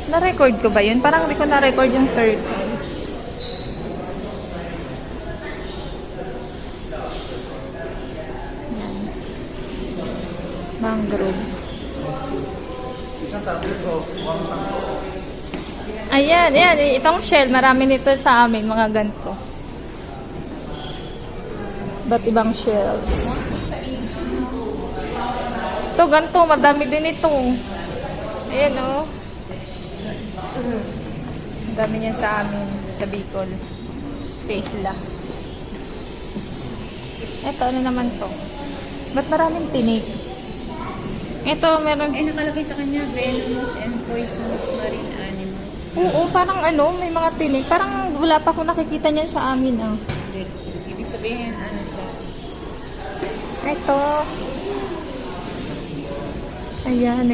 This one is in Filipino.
Na-record ko ba yun? Parang hindi ko na-record yung turtle. Yan. Mangrove. Isang tablet o one tango. Ayan, ayan. Itong shell, marami nito sa amin, mga ganito. Ba't ibang shells? Ito, ganito. Madami din ito. Ayan, oh. Madami niyan sa amin, sa Bicol. Sa isla. Ito, ano naman to? Ba't maraming tinik? Ito, meron... Nakalagay sa kanya, venomous and poisonous marine animals. Oo, parang ano, may mga tinik. Parang wala pa akong nakikita niyan sa amin, ah. Ibig sabihin, ano siya? Ito. Ayan,